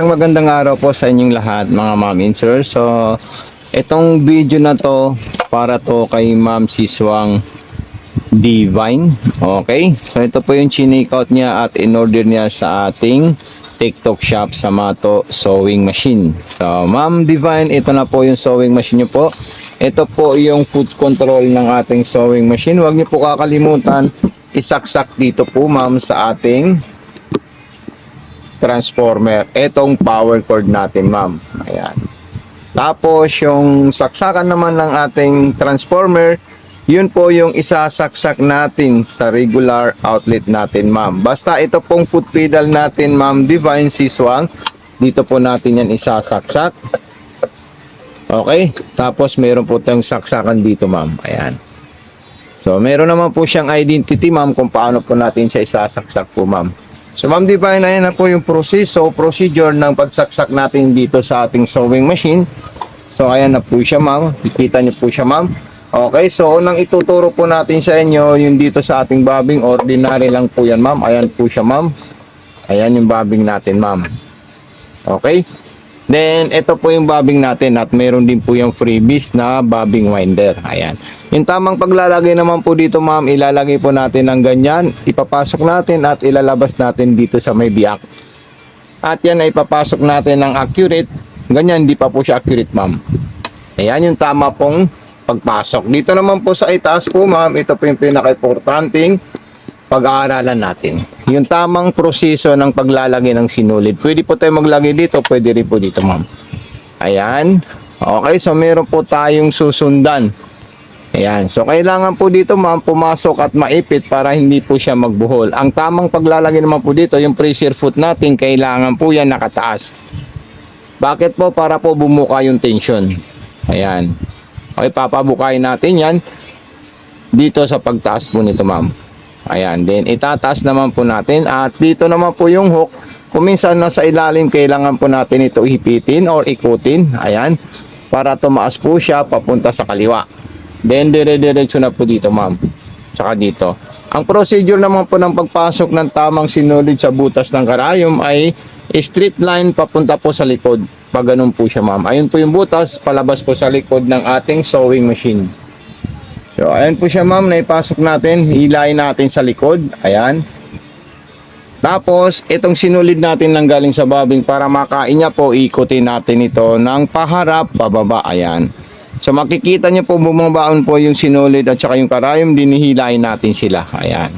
Magandang araw po sa inyong lahat mga ma'am insert. So, itong video na to para to kay Ma'am Siswang Divine. Okay? So, ito po yung chinik-out niya at in-order niya sa ating TikTok shop sa Mato Sewing Machine. So, Ma'am Divine, ito na po yung sewing machine niyo po. Ito po yung foot control ng ating sewing machine. Huwag niyo po kakalimutan isaksak dito po ma'am sa ating transformer, etong power cord natin ma'am. Ayan. Tapos yung saksakan naman ng ating transformer, yun po yung isasaksak natin sa regular outlet natin ma'am. Basta ito pong foot pedal natin ma'am Divine Siswang, dito po natin yan isasaksak. Okay, tapos meron po tayong saksakan dito ma'am. Ayan. So meron naman po siyang identity ma'am kung paano po natin siya isasaksak po ma'am. So Ma'am Divine, ayan na po yung procedure ng pagsaksak natin dito sa ating sewing machine. So ayan na po siya ma'am, kikita niyo po siya ma'am. Okay, so unang ituturo po natin sa inyo yung dito sa ating bobbing, ordinary lang po yan ma'am. Ayan po siya ma'am. Ayan yung bobbing natin ma'am. Okay, then ito po yung bobbing natin at meron din po yung freebies na bobbing winder. Ayan. Yung tamang paglalagay naman po dito ma'am, ilalagay po natin ng ganyan, ipapasok natin at ilalabas natin dito sa may biyak. At yan ay ipapasok natin ng accurate, ganyan hindi pa po siya accurate ma'am. Ayan yung tama pong pagpasok. Dito naman po sa itaas po ma'am, ito po yung pinaka-importanting pag-aaralan natin. Yung tamang proseso ng paglalagay ng sinulid. Pwede po tayo maglagay dito, pwede rin po dito ma'am. Ayan. Okay, so meron po tayong susundan. Ayan, so kailangan po dito ma'am pumasok at maipit para hindi po siya magbuhol. Ang tamang paglalagay naman po dito, yung pressure foot natin, kailangan po yan nakataas. Bakit po? Para po bumuka yung tension. Ayan. Okay, papabukayin natin yan dito sa pagtaas po nito ma'am. Ayan, then itataas naman po natin at dito naman po yung hook. Kung minsan nasa ilalim, kailangan po natin ito ihipitin or ikutin. Ayan, para tumaas po siya papunta sa kaliwa. Then dire-diretso na po dito ma'am. Tsaka dito. Ang procedure naman po ng pagpasok ng tamang sinulid sa butas ng karayom ay straight line papunta po sa likod. Pag ganun po siya ma'am. Ayun po yung butas, palabas po sa likod ng ating sewing machine. So ayun po siya ma'am, naipasok natin. Hilayin natin sa likod. Ayan. Tapos itong sinulid natin ng galing sa bobbing, para makain niya po, ikutin natin ito ng paharap, pababa. Ayan. So makikita niyo po bumabaon po yung sinulid at saka yung karayom, dinihilain natin sila. Ayan.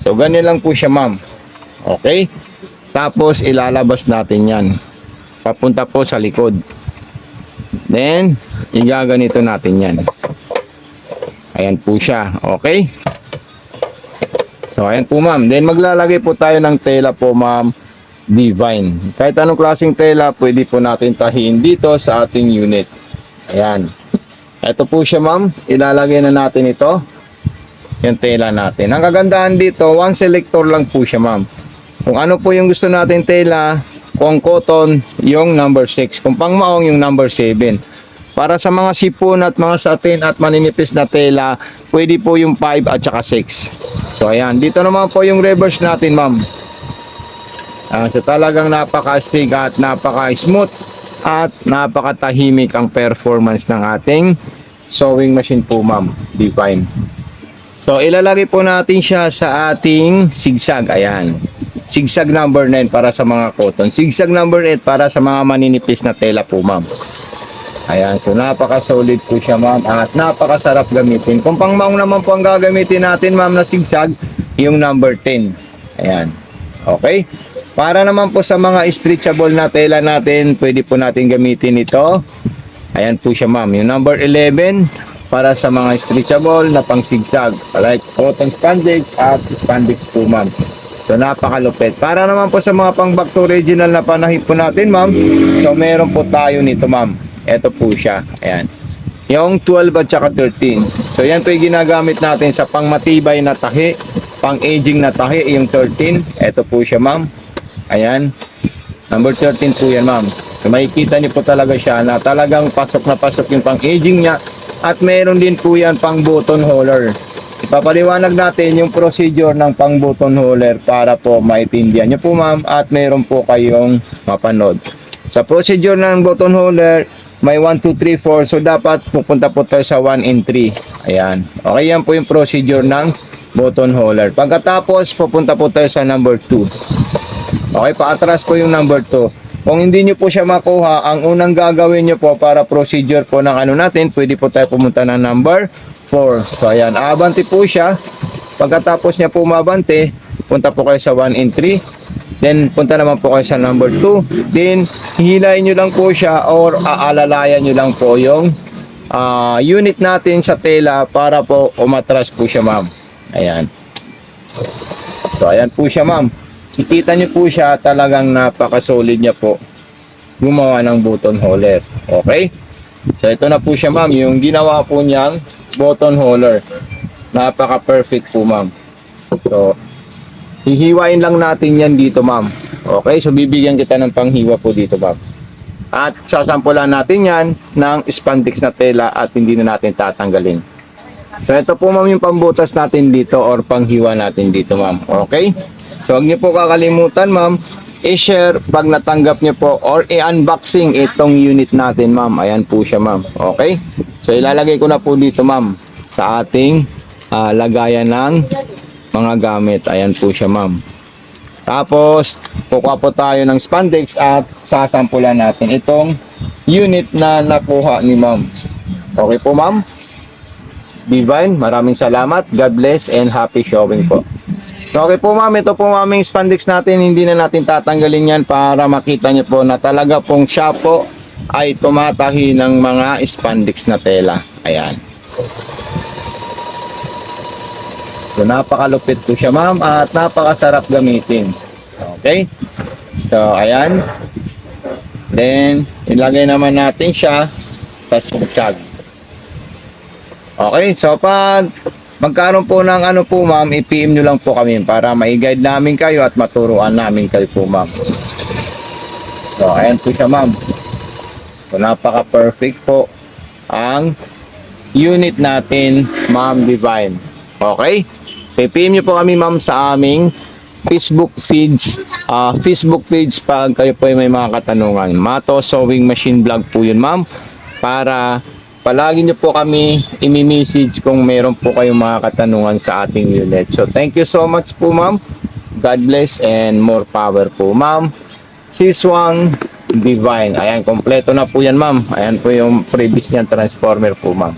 So ganyan lang po siya ma'am. Okay. Tapos ilalabas natin yan papunta po sa likod. Then igaganito natin yan. Ayan po siya. Okay. So ayan po ma'am. Then maglalagay po tayo ng tela po ma'am Divine. Kahit anong klaseng tela pwede po natin tahiin dito sa ating unit. Ayan. Ito po siya ma'am, ilalagay na natin ito, yung tela natin. Ang kagandahan dito, one selector lang po siya ma'am. Kung ano po yung gusto natin tela, kung cotton, yung number 6. Kung pangmaong, yung number 7. Para sa mga sipon at mga satin at maninipis na tela, pwede po yung 5 at saka 6. So ayan, dito naman po yung reverse natin ma'am. So talagang napaka-astig at napaka-smooth at napakatahimik ang performance ng ating sewing machine po ma'am Divine. So ilalagay po natin siya sa ating zigzag. Ayan, zigzag number 9 para sa mga cotton, zigzag number 8 para sa mga maninipis na tela po ma'am. Ayan, so napaka-solid po siya ma'am at napakasarap gamitin. Kung pangmaong naman po ang gagamitin natin ma'am na zigzag, yung number 10. Ayan, okay. Para naman po sa mga stretchable na tela natin, pwede po natin gamitin ito. Ayan po siya ma'am, yung number 11 para sa mga stretchable na pang zigzag, like cotton spandex at spandex po ma'am. So napakalupit. Para naman po sa mga pang back to original na panahip po natin ma'am, so meron po tayo nito ma'am. Ito po siya, ayan, yung 12 at saka 13. So yan po yung ginagamit natin sa pang matibay na tahi, pang aging na tahi, yung 13. Ito po siya ma'am. Ayan, number 13 po yan ma'am. So makikita niyo po talaga siya na talagang pasok na pasok yung pang aging niya. At meron din po yan pang button holder. papaliwanag natin yung procedure ng pang button holder para po maintindihan nyo po ma'am at meron po kayong mapanood. Sa procedure ng button holder, may 1, 2, 3, 4. So, dapat pupunta po tayo sa 1 and 3. Ayan. Okay, yan po yung procedure ng button holder. Pagkatapos, pupunta po tayo sa number 2. Okay, paatras po yung number 2. Kung hindi nyo po siya makuha, ang unang gagawin nyo po para procedure po ng ano natin, pwede po tayo pumunta ng number 4. So, ayan. Abante po siya. Pagkatapos niya po mabante, punta po kayo sa 1 and 3. Then, punta naman po kayo sa number 2. Then, hihilayin nyo lang po siya or aalalayan nyo lang po yung unit natin sa tela para po umatras po siya, ma'am. Ayan. So, ayan po siya, ma'am. Ikita nyo po siya, talagang napaka-solid niya po gumawa ng button holder. Okay? So, ito na po siya, ma'am. Yung ginawa po niyang button holder. Napaka-perfect po, ma'am. So, hihiwain lang natin yan dito, ma'am. Okay, so bibigyan kita ng panghiwa po dito, ma'am. At sasampulan natin yan ng spandex na tela at hindi na natin tatanggalin. So ito po, ma'am, yung pambutas natin dito or panghiwa natin dito, ma'am. Okay? So huwag niyo po kakalimutan, ma'am, i-share pag natanggap niyo po or i-unboxing itong unit natin, ma'am. Ayan po siya, ma'am. Okay? So ilalagay ko na po dito, ma'am, sa ating lagayan ng mga gamit. Ayan po siya, ma'am. Tapos, kukuha po tayo ng spandex at sasampulan natin itong unit na nakuha ni ma'am. Okay po, ma'am? Divine, maraming salamat. God bless and happy showing po. So, okay po, ma'am. Ito po, ma'am, yung spandex natin. Hindi na natin tatanggalin yan para makita niyo po na talaga pong siya po ay tumatahi ng mga spandex na tela. Ayan. So, napakalupit po siya, ma'am, at napakasarap gamitin. Okay? So, ayan. Then, ilagay naman natin siya sa sumsag. Okay? So, pag magkaroon po ng ano po, ma'am, i-PM nyo lang po kami para ma-guide namin kayo at maturuan namin kayo po, ma'am. So, ayan po siya, ma'am. So, napaka-perfect po ang unit natin, Ma'am Divine. Okay? So, PM nyo po kami, ma'am, sa aming Facebook page pag kayo po ay may mga katanungan. Mato Sewing Machine Vlog po yun, ma'am. Para palagi nyo po kami imi-message kung meron po kayong mga katanungan sa ating unit. So, thank you so much po, ma'am. God bless and more power po, ma'am. Siswang Divine. Ayan, kompleto na po yan, ma'am. Ayan po yung previous niyang transformer po, ma'am.